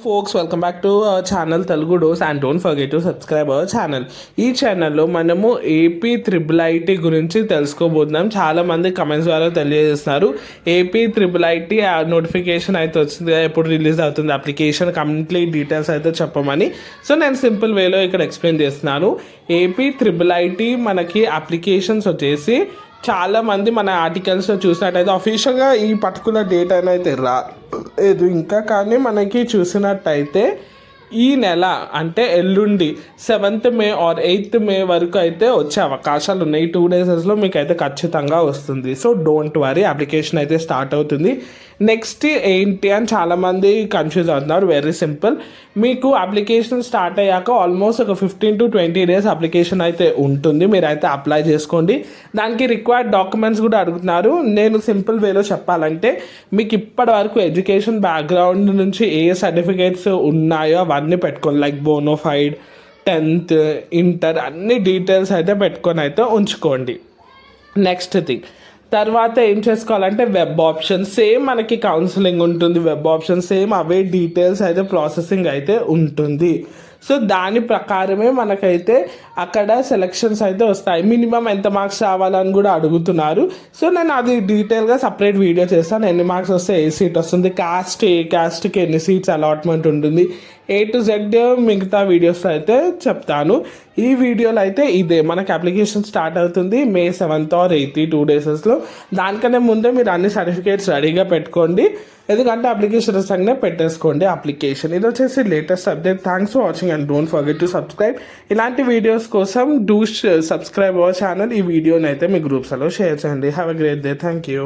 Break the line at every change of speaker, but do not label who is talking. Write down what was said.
Folks, welcome back to our channel Telugu Dose and don't forget to subscribe our channel. ఈ ఛానల్లో మనము AP triple IT గురించి తెలుసుకోబోతున్నాం. చాలామంది కమెంట్స్ ద్వారా తెలియజేస్తున్నారు ఏపీ త్రిబుల్ ఐటీ నోటిఫికేషన్ అయితే వచ్చింది, ఎప్పుడు రిలీజ్ అవుతుంది అప్లికేషన్ కంప్లీట్ డీటెయిల్స్ అయితే చెప్పమని. సో నేను సింపుల్ వేలో ఇక్కడ ఎక్స్ప్లెయిన్ చేస్తున్నాను. ఏపీ త్రిబుల్ ఐటీ మనకి అప్లికేషన్స్ వచ్చేసి చాలామంది మన ఆర్టికల్స్లో చూసినట్టయితే అఫీషియల్గా ఈ పర్టికులర్ డేట్ అయితే రాలేదు ఇంకా, కానీ మనకి చూసినట్టయితే ఈ నెల అంటే ఎల్లుండి 7th మే ఆర్ 8th మే వరకు అయితే వచ్చే అవకాశాలు ఉన్నాయి. 2 డేసెస్లో మీకు అయితే ఖచ్చితంగా వస్తుంది. సో డోంట్ వరీ, అప్లికేషన్ అయితే స్టార్ట్ అవుతుంది. నెక్స్ట్ ఏంటి అని చాలామంది కన్ఫ్యూజ్ అవుతున్నారు. వెరీ సింపుల్, మీకు అప్లికేషన్ స్టార్ట్ అయ్యాక ఆల్మోస్ట్ ఒక 15 to 20 డేస్ అప్లికేషన్ అయితే ఉంటుంది. మీరైతే అప్లై చేసుకోండి. దానికి రిక్వైర్డ్ డాక్యుమెంట్స్ కూడా అడుగుతున్నారు. నేను సింపుల్ వేలో చెప్పాలంటే మీకు ఇప్పటి వరకు ఎడ్యుకేషన్ బ్యాక్గ్రౌండ్ నుంచి ఏ సర్టిఫికేట్స్ ఉన్నాయో అవన్నీ పెట్టుకోండి. లైక్ బోనోఫైడ్, 10th, ఇంటర్ అన్ని డీటెయిల్స్ అయితే పెట్టుకొని అయితే ఉంచుకోండి. నెక్స్ట్ థింగ్, తర్వాత ఏం చేసుకోవాలంటే వెబ్ ఆప్షన్ సేమ్ మనకి కౌన్సిలింగ్ ఉంటుంది, వెబ్ ఆప్షన్ సేమ్ అవే డీటెయిల్స్ అయితే ప్రాసెసింగ్ అయితే ఉంటుంది. సో దాని ప్రకారమే మనకైతే అక్కడ సెలెక్షన్స్ అయితే వస్తాయి. మినిమం ఎంత మార్క్స్ రావాలని కూడా అడుగుతున్నారు. సో నేను అది డీటెయిల్గా సపరేట్ వీడియో చేస్తాను. ఎన్ని మార్క్స్ వస్తే ఏ సీట్ వస్తుంది, క్యాస్ట్కి ఎన్ని సీట్స్ అలాట్మెంట్ ఉంటుంది, A to Z మిగతా వీడియోస్ అయితే చెప్తాను. ఈ వీడియోలో అయితే ఇదే మనకి అప్లికేషన్ స్టార్ట్ అవుతుంది May 7th or 8th, 2 డేసెస్లో. దానికన్నా ముందే మీరు అన్ని సర్టిఫికేట్స్ రెడీగా పెట్టుకోండి, ఎందుకంటే అప్లికేషన్ సంగనే పెట్టేసుకోండి అప్లికేషన్. ఇది వచ్చేసి latest update. Thanks for watching and don't forget to subscribe. ఇలాంటి వీడియోస్ కోసం డూ సబ్స్క్రైబ్ అవర్ ఛానల్. ఈ వీడియోని అయితే మీ గ్రూప్స్లో షేర్ చేయండి. Have a great day. Thank you.